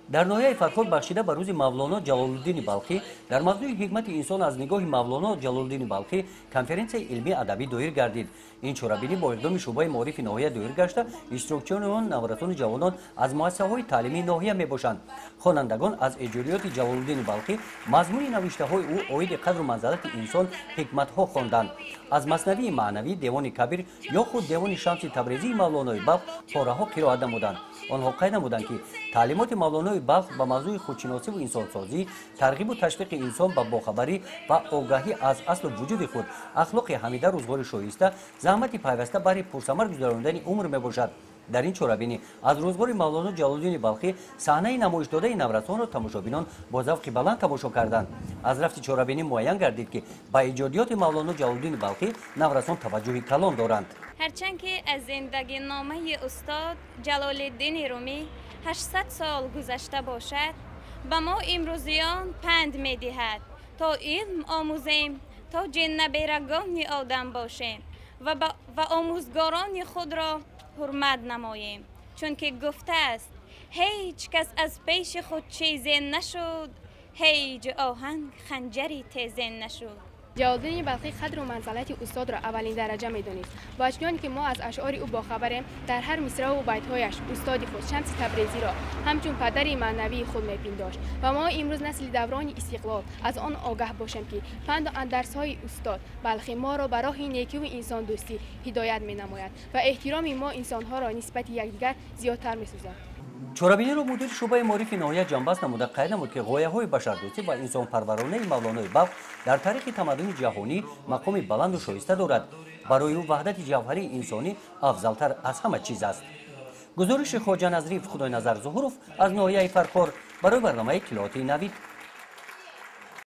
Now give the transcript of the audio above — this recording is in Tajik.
дар ноҳияи фархор бахшида ба рӯзи мавлоно ҷалолуддини балхӣ дар мавзӯи ҳикмати инсон аз нигоҳи мавлоно ҷалолуддини балхӣ конференсияи илмӣ адабӣ доир гардид. Ин чорабинӣ бо иқдоми шӯъбаи маорифи ноҳия доир гашта иштирокчиёни он навратони ҷавонон аз муассисаҳои таълимии ноҳия мебошанд. хонандагон аз эҷодиёти ҷалолуддини балхӣ мазмуни навиштаҳои ӯ оиди қадру манзалати инсон ҳикматҳо хонданд. аз маснавии маънавӣ, девони кабир ё худ девони шамси табрезии мавлонои балх пораҳо қироат намуданд. онҳо қайд намуданд ки таълимоти мавлонои балх ба мавзӯи худшиносиву инсонсозӣ, тарғибу ташвиқи инсон ба бохабарӣ ва огаҳӣ аз аслу вуҷуди худ, ахлоқи ҳамида, рӯзгори шоиста, заҳмати пайваста баҳри пурсамар гузарондани умр мебошад. дар ин чорабинӣ аз рӯзгори мавлоно ҷалолуддини балхӣ саҳнаи намоишдодаи наврасонро тамошобинон бо завқи баланд тамошо карданд. аз рафти чорабинӣ муайян гардид ки ба эҷодиёти мавлоно ҷалолуддини балхӣ наврасон таваҷҷӯҳи калон доранд. ҳарчанд ки аз зиндагиномаи устод ҷалолиддини румӣ 800 сол гузашта бошад, ба мо имрӯзиён панд медиҳад то илм омӯзем, то ҷиннаберагони одам бошем ва омӯзгорони худро ҳурмат намоем, чунки гуфтааст: ҳеҷ кас аз пеши худ чизен нашуд, ҳеҷ оҳанг ханҷари тезен нашуд. ҷалолуддини балхӣ қадру манзалати устодро аввалин дараҷа медонист. ба чунон ки мо аз ашъори ӯ бохабарем, дар ҳар мисраву байтҳояш устоди худ шамси табрезиро ҳамчун падари маънавии худ мепиндошт ва мо имрӯз насли даврони истиқлол аз он огаҳ бошем ки панду андарсҳои устод балхӣ моро ба роҳи некиву инсондӯстӣ ҳидоят менамояд ва эҳтироми мо инсонҳоро нисбати якдигар зиёдтар месозад. чорабиниро мудири шӯъбаи маорифи ноҳия ҷанбаст намуда қайд намуд ки ғояҳои башардӯстӣ ва инсонпарваронаи мавлонои балх дар таърихи тамаддуни ҷаҳонӣ мақоми баланду шоиста дорад. барои ӯ ваҳдати ҷавҳарии инсонӣ афзалтар аз ҳама чиз аст. гузориши хоҷа назриф худойназар зуҳуров аз ноҳияи фархор барои барномаи иттилооти навид.